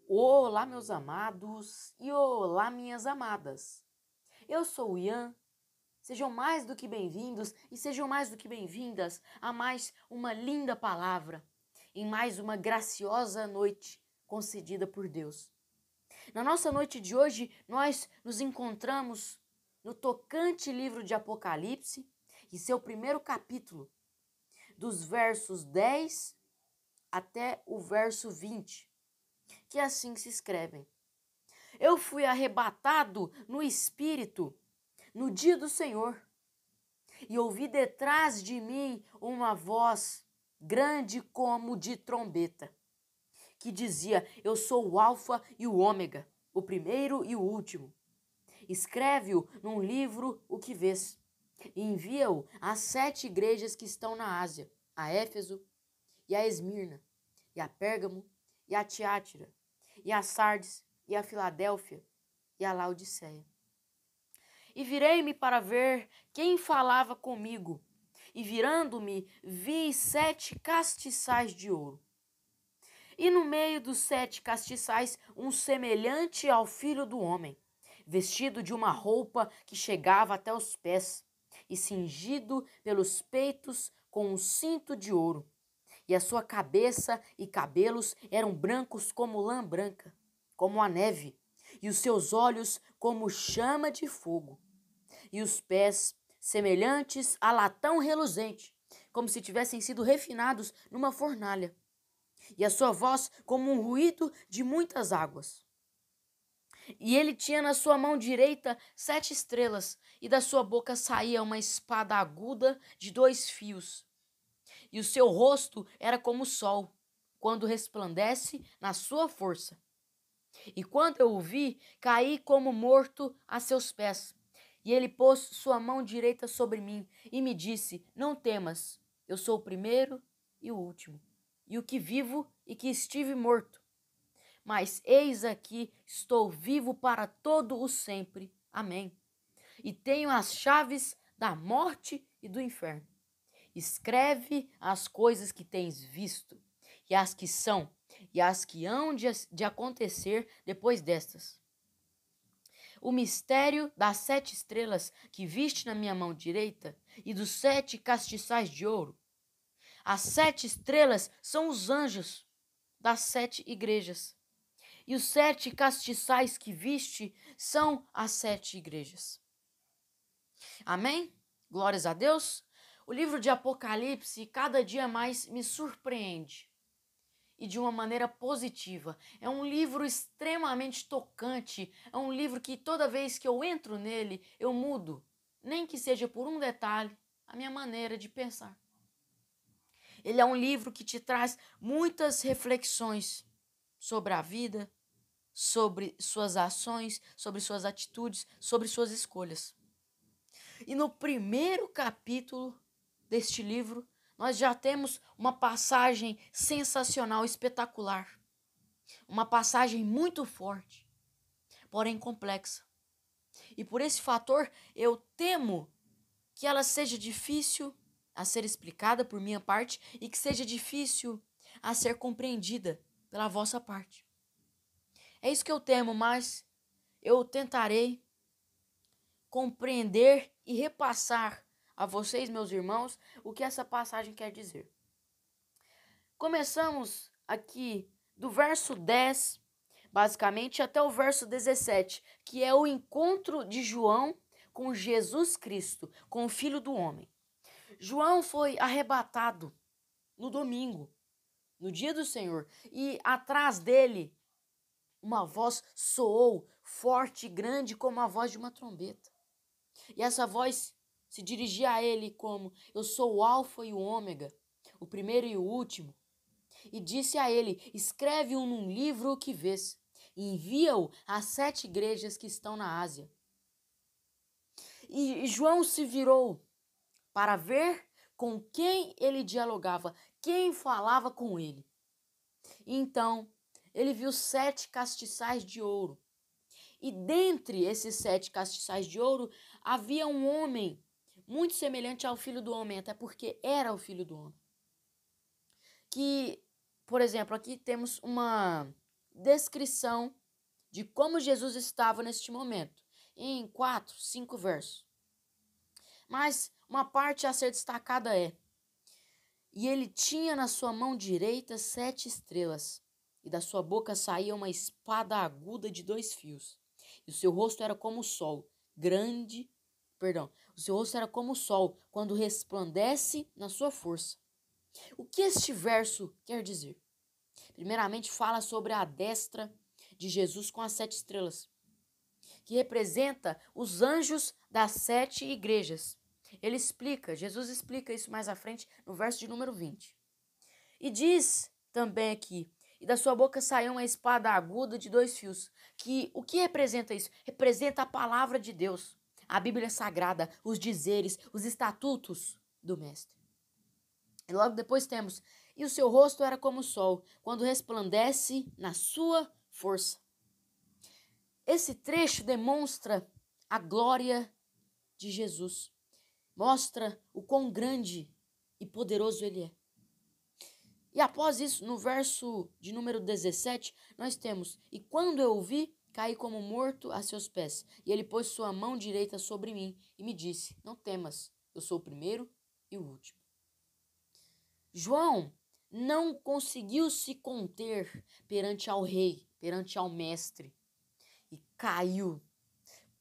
Olá, meus amados e olá, minhas amadas. Eu sou o Ian. Sejam mais do que bem-vindos e sejam mais do que bem-vindas a mais uma linda palavra, em mais uma graciosa noite concedida por Deus. Na nossa noite de hoje, nós nos encontramos no tocante livro de Apocalipse e seu primeiro capítulo, dos versos 10 até o verso 20. Que assim se escrevem. Eu fui arrebatado no Espírito no dia do Senhor e ouvi detrás de mim uma voz grande como de trombeta, que dizia: Eu sou o Alfa e o Ômega, o primeiro e o último. Escreve-o num livro o que vês e envia-o às 7 igrejas que estão na Ásia, a Éfeso e a Esmirna, e a Pérgamo, e a Tiátira, e a Sardes, e a Filadélfia, e a Laodiceia. E virei-me para ver quem falava comigo, e virando-me, vi 7 castiçais de ouro. E no meio dos 7 castiçais, um semelhante ao Filho do Homem, vestido de uma roupa que chegava até os pés, e cingido pelos peitos com um cinto de ouro. E a sua cabeça e cabelos eram brancos como lã branca, como a neve, e os seus olhos como chama de fogo, e os pés semelhantes a latão reluzente, como se tivessem sido refinados numa fornalha, e a sua voz como um ruído de muitas águas. E ele tinha na sua mão direita 7 estrelas, e da sua boca saía uma espada aguda de 2 fios. E o seu rosto era como o sol, quando resplandece na sua força. E quando eu o vi, caí como morto a seus pés. E ele pôs sua mão direita sobre mim e me disse: Não temas, eu sou o primeiro e o último, e o que vivo e que estive morto. Mas eis aqui, estou vivo para todo o sempre. Amém. E tenho as chaves da morte e do inferno. Escreve as coisas que tens visto, e as que são, e as que hão de acontecer depois destas. O mistério das 7 estrelas que viste na minha mão direita e dos 7 castiçais de ouro. As 7 estrelas são os anjos das 7 igrejas, e os 7 castiçais que viste são as 7 igrejas. Amém? Glórias a Deus. O livro de Apocalipse cada dia mais me surpreende, e de uma maneira positiva. É um livro extremamente tocante, é um livro que toda vez que eu entro nele, eu mudo, nem que seja por um detalhe, a minha maneira de pensar. Ele é um livro que te traz muitas reflexões sobre a vida, sobre suas ações, sobre suas atitudes, sobre suas escolhas. E no primeiro capítulo deste livro, nós já temos uma passagem sensacional, espetacular. Uma passagem muito forte, porém complexa. E por esse fator, eu temo que ela seja difícil a ser explicada por minha parte e que seja difícil a ser compreendida pela vossa parte. É isso que eu temo, mas eu tentarei compreender e repassar a vocês, meus irmãos, o que essa passagem quer dizer. Começamos aqui do verso 10, basicamente, até o verso 17, que é o encontro de João com Jesus Cristo, com o Filho do Homem. João foi arrebatado no domingo, no dia do Senhor, e atrás dele uma voz soou forte e grande como a voz de uma trombeta. E essa voz se dirigia a ele como: Eu sou o Alfa e o Ômega, o primeiro e o último. E disse a ele: Escreve-o num livro o que vês, e envia-o às 7 igrejas que estão na Ásia. E João se virou para ver com quem ele dialogava, quem falava com ele. E então ele viu 7 castiçais de ouro. E dentre esses 7 castiçais de ouro havia um homem muito semelhante ao Filho do Homem, até porque era o Filho do Homem. Que, por exemplo, aqui temos uma descrição de como Jesus estava neste momento, em 4, 5 versos. Mas uma parte a ser destacada é: e ele tinha na sua mão direita 7 estrelas, e da sua boca saía uma espada aguda de 2 fios, e o seu rosto era como o sol, o seu rosto era como o sol, quando resplandece na sua força. O que este verso quer dizer? Primeiramente, fala sobre a destra de Jesus com as 7 estrelas, que representa os anjos das 7 igrejas. Jesus explica isso mais à frente no verso de número 20. E diz também aqui: e da sua boca saiu uma espada aguda de 2 fios. O que representa isso? Representa a palavra de Deus, a Bíblia Sagrada, os dizeres, os estatutos do Mestre. E logo depois temos: e o seu rosto era como o sol, quando resplandece na sua força. Esse trecho demonstra a glória de Jesus. Mostra o quão grande e poderoso ele é. E após isso, no verso de número 17, nós temos: e quando eu o vi, caí como morto a seus pés. E ele pôs sua mão direita sobre mim e me disse: não temas, eu sou o primeiro e o último. João não conseguiu se conter perante ao rei, perante ao mestre, e caiu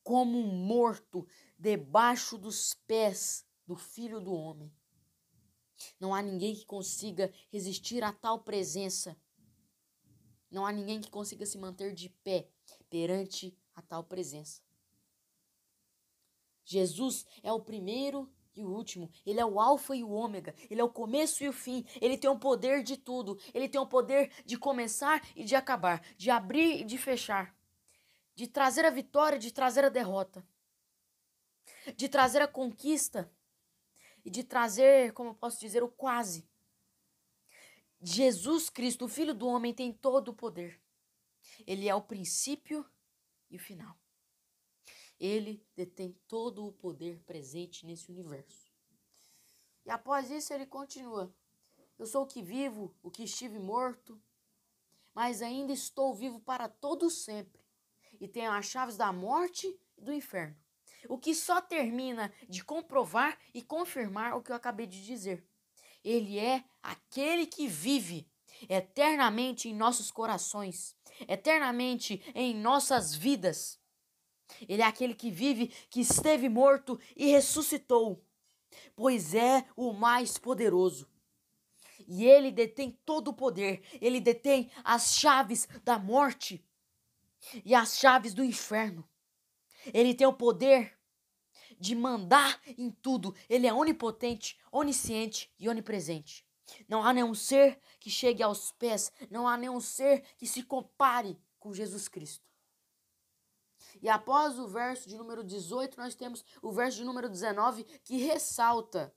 como um morto debaixo dos pés do Filho do Homem. Não há ninguém que consiga resistir a tal presença. Não há ninguém que consiga se manter de pé perante a tal presença. Jesus é o primeiro e o último. Ele é o alfa e o ômega. Ele é o começo e o fim. Ele tem o poder de tudo. Ele tem o poder de começar e de acabar, de abrir e de fechar, de trazer a vitória, de trazer a derrota, de trazer a conquista e de trazer, como eu posso dizer, o quase. Jesus Cristo, o Filho do Homem, tem todo o poder. Ele é o princípio e o final. Ele detém todo o poder presente nesse universo. E após isso ele continua: eu sou o que vivo, o que estive morto, mas ainda estou vivo para todo sempre, e tenho as chaves da morte e do inferno. O que só termina de comprovar e confirmar o que eu acabei de dizer. Ele é aquele que vive eternamente em nossos corações, eternamente em nossas vidas. Ele é aquele que vive, que esteve morto e ressuscitou, pois é o mais poderoso. E ele detém todo o poder, ele detém as chaves da morte e as chaves do inferno. Ele tem o poder de mandar em tudo. Ele é onipotente, onisciente e onipresente. Não há nenhum ser que chegue aos pés, não há nenhum ser que se compare com Jesus Cristo. E após o verso de número 18, nós temos o verso de número 19, que ressalta,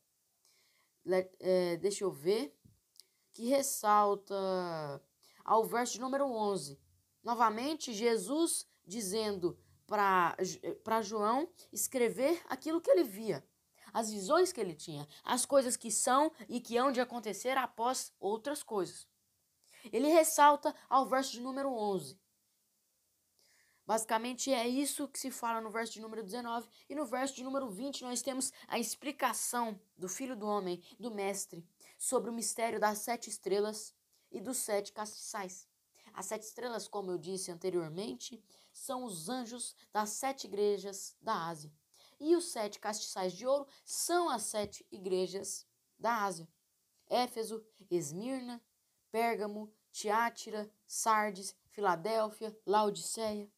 que ressalta ao verso de número 11. Novamente, Jesus dizendo para João escrever aquilo que ele via, as visões que ele tinha, as coisas que são e que hão de acontecer após outras coisas. Ele ressalta ao verso de número 11. Basicamente é isso que se fala no verso de número 19. E no verso de número 20 nós temos a explicação do Filho do Homem, do Mestre, sobre o mistério das 7 estrelas e dos 7 castiçais. As 7 estrelas, como eu disse anteriormente, são os anjos das 7 igrejas da Ásia. E os 7 castiçais de ouro são as 7 igrejas da Ásia: Éfeso, Esmirna, Pérgamo, Tiátira, Sardes, Filadélfia, Laodiceia.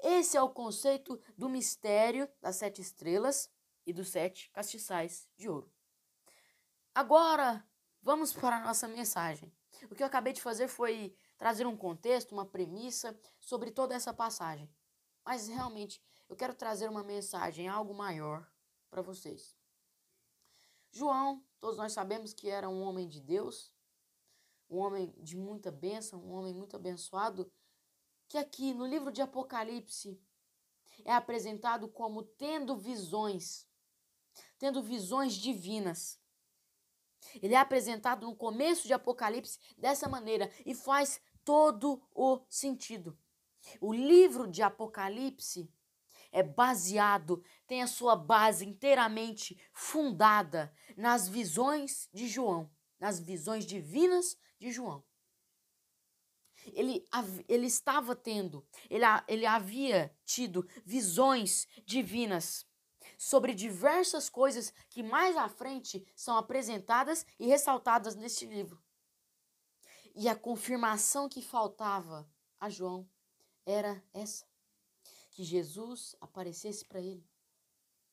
Esse é o conceito do mistério das 7 estrelas e dos 7 castiçais de ouro. Agora, vamos para a nossa mensagem. O que eu acabei de fazer foi trazer um contexto, uma premissa sobre toda essa passagem. Mas realmente, eu quero trazer uma mensagem, algo maior para vocês. João, todos nós sabemos que era um homem de Deus, um homem de muita bênção, um homem muito abençoado, que aqui no livro de Apocalipse é apresentado como tendo visões divinas. Ele é apresentado no começo de Apocalipse dessa maneira e faz todo o sentido. O livro de Apocalipse é baseado, tem a sua base inteiramente fundada nas visões de João, nas visões divinas de João. Ele estava tendo, ele havia tido visões divinas sobre diversas coisas que mais à frente são apresentadas e ressaltadas neste livro. E a confirmação que faltava a João era essa: que Jesus aparecesse para ele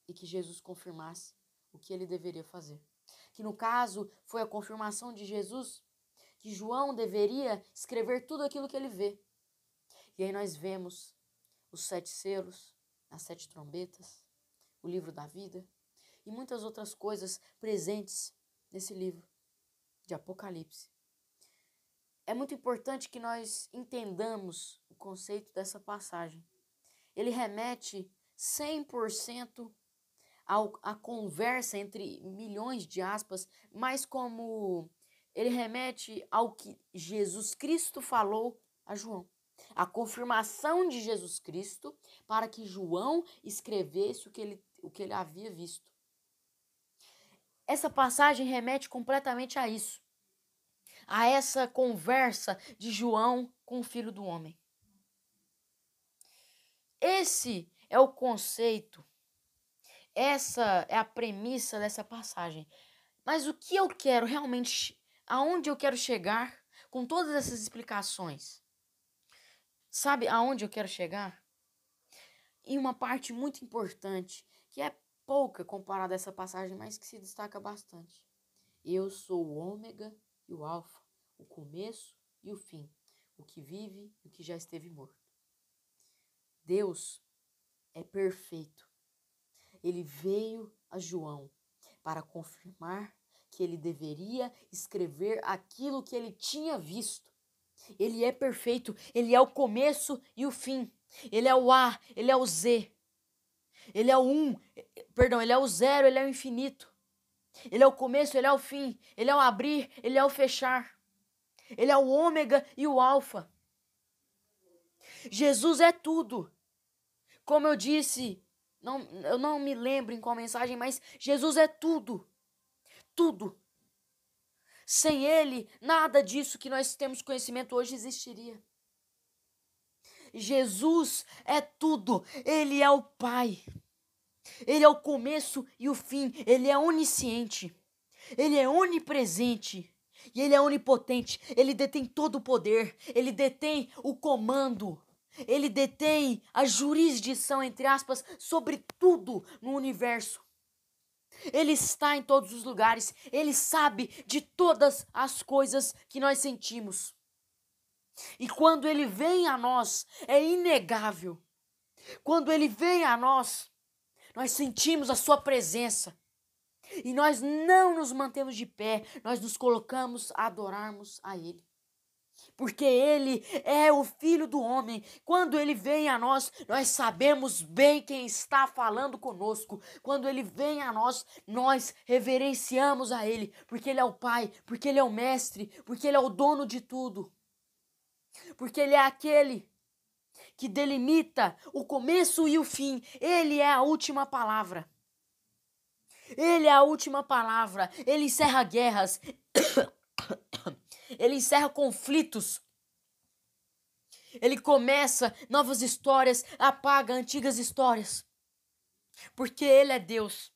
e que Jesus confirmasse o que ele deveria fazer. Que no caso foi a confirmação de Jesus que João deveria escrever tudo aquilo que ele vê. E aí nós vemos os 7 selos, as 7 trombetas, o livro da vida e muitas outras coisas presentes nesse livro de Apocalipse. É muito importante que nós entendamos o conceito dessa passagem. Ele remete 100% à conversa entre milhões de aspas, mas como ele remete ao que Jesus Cristo falou a João. A confirmação de Jesus Cristo para que João escrevesse o que ele havia visto. Essa passagem remete completamente a isso. A essa conversa de João com o Filho do Homem. Esse é o conceito, essa é a premissa dessa passagem. Mas o que eu quero realmente, aonde eu quero chegar com todas essas explicações? Sabe aonde eu quero chegar? Em uma parte muito importante, que é pouca comparada a essa passagem, mas que se destaca bastante. Eu sou o ômega e o alfa, o começo e o fim, o que vive e o que já esteve morto. Deus é perfeito. Ele veio a João para confirmar que ele deveria escrever aquilo que ele tinha visto. Ele é perfeito, ele é o começo e o fim. Ele é o A, ele é o Z. Ele é o 1, ele é o 0, ele é o infinito. Ele é o começo, ele é o fim. Ele é o abrir, ele é o fechar. Ele é o ômega e o alfa. Jesus é tudo. Como eu disse, eu não me lembro em qual mensagem, mas Jesus é tudo. Tudo. Sem ele, nada disso que nós temos conhecimento hoje existiria. Jesus é tudo. Ele é o Pai. Ele é o começo e o fim. Ele é onisciente. Ele é onipresente. E ele é onipotente. Ele detém todo o poder. Ele detém o comando. Ele detém a jurisdição, entre aspas, sobre tudo no universo. Ele está em todos os lugares. Ele sabe de todas as coisas que nós sentimos. E quando ele vem a nós, é inegável. Quando ele vem a nós, nós sentimos a sua presença. E nós não nos mantemos de pé, nós nos colocamos a adorarmos a ele. Porque ele é o Filho do Homem. Quando ele vem a nós, nós sabemos bem quem está falando conosco. Quando ele vem a nós, nós reverenciamos a ele. Porque ele é o Pai, porque ele é o Mestre, porque ele é o dono de tudo. Porque ele é aquele que delimita o começo e o fim. Ele é a última palavra. Ele é a última palavra. Ele encerra guerras. Ele encerra conflitos. Ele começa novas histórias, apaga antigas histórias. Porque ele é Deus.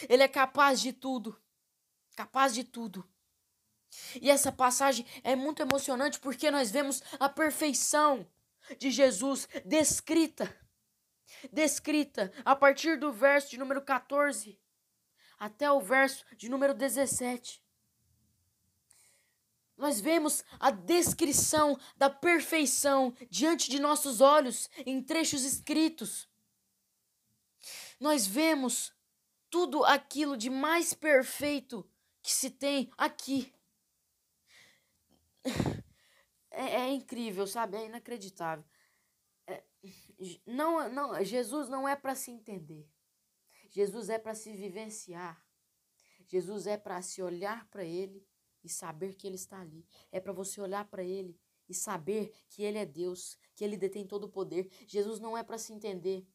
Ele é capaz de tudo. Capaz de tudo. E essa passagem é muito emocionante porque nós vemos a perfeição de Jesus descrita a partir do verso de número 14 até o verso de número 17. Nós vemos a descrição da perfeição diante de nossos olhos em trechos escritos. Nós vemos tudo aquilo de mais perfeito que se tem aqui. É incrível, sabe? É inacreditável. Jesus não é para se entender. Jesus é para se vivenciar. Jesus é para se olhar para ele e saber que ele está ali. É para você olhar para ele e saber que Ele é Deus, que Ele detém todo o poder. Jesus não é para se entender.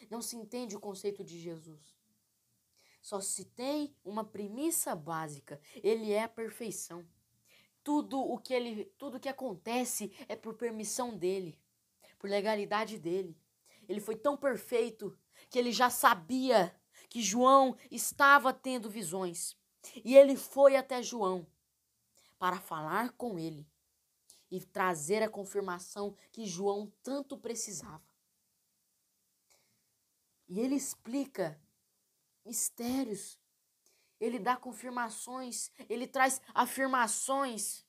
Não se entende o conceito de Jesus. Só se tem uma premissa básica. Ele é a perfeição. Tudo que acontece é por permissão dele, por legalidade dele. Ele foi tão perfeito que ele já sabia que João estava tendo visões. E ele foi até João para falar com ele e trazer a confirmação que João tanto precisava. E ele explica mistérios, ele dá confirmações, ele traz afirmações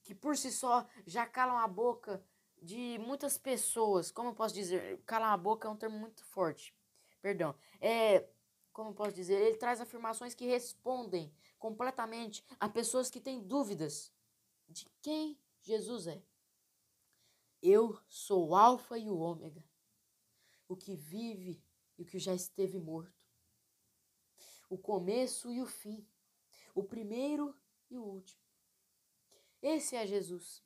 que por si só já calam a boca de muitas pessoas. Como eu posso dizer? Calar a boca é um termo muito forte. Perdão. Como eu posso dizer? Ele traz afirmações que respondem completamente a pessoas que têm dúvidas de quem Jesus é. Eu sou o Alfa e o Ômega, o que vive e o que já esteve morto, o começo e o fim, o primeiro e o último. Esse é Jesus.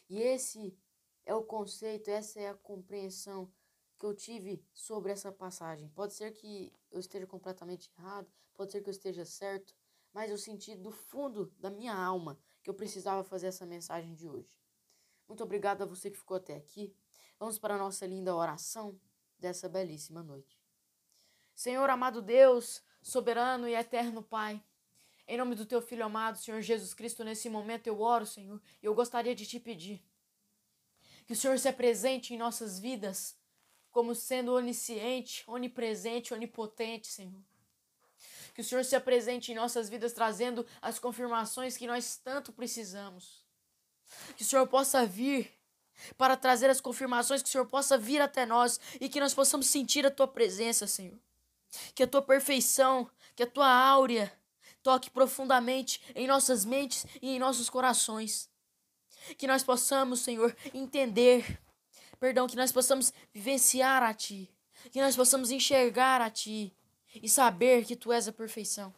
E esse é o conceito, essa é a compreensão que eu tive sobre essa passagem. Pode ser que eu esteja completamente errado, pode ser que eu esteja certo, mas eu senti do fundo da minha alma que eu precisava fazer essa mensagem de hoje. Muito obrigado a você que ficou até aqui. Vamos para a nossa linda oração dessa belíssima noite. Senhor amado Deus, soberano e eterno Pai, em nome do teu Filho amado, Senhor Jesus Cristo, nesse momento eu oro, Senhor, e eu gostaria de te pedir que o Senhor se apresente em nossas vidas como sendo onisciente, onipresente, onipotente, Senhor. Que o Senhor se apresente em nossas vidas trazendo as confirmações que nós tanto precisamos. Que o Senhor possa vir para trazer as confirmações, que o Senhor possa vir até nós e que nós possamos sentir a tua presença, Senhor. Que a tua perfeição, que a tua áurea toque profundamente em nossas mentes e em nossos corações. Que nós possamos, Senhor, entender, que nós possamos vivenciar a Ti, que nós possamos enxergar a Ti e saber que Tu és a perfeição.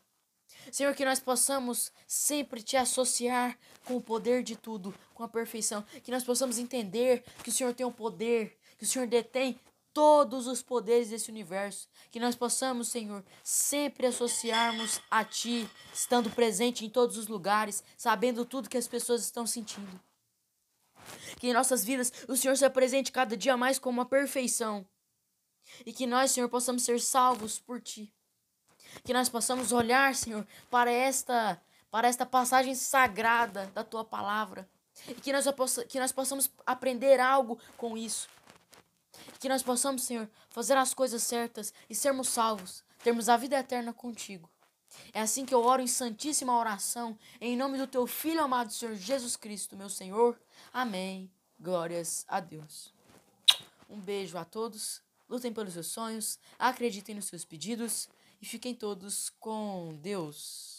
Senhor, que nós possamos sempre Te associar com o poder de tudo, com a perfeição, que nós possamos entender que o Senhor tem o poder, que o Senhor detém todos os poderes desse universo, que nós possamos, Senhor, sempre associarmos a Ti, estando presente em todos os lugares, sabendo tudo que as pessoas estão sentindo. Que em nossas vidas o Senhor se apresente cada dia mais como a perfeição. E que nós, Senhor, possamos ser salvos por Ti. Que nós possamos olhar, Senhor, para esta passagem sagrada da Tua palavra. E que nós possamos aprender algo com isso. Que nós possamos, Senhor, fazer as coisas certas e sermos salvos. Termos a vida eterna contigo. É assim que eu oro em santíssima oração, em nome do teu Filho amado, Senhor Jesus Cristo, meu Senhor. Amém. Glórias a Deus. Um beijo a todos. Lutem pelos seus sonhos, acreditem nos seus pedidos e fiquem todos com Deus.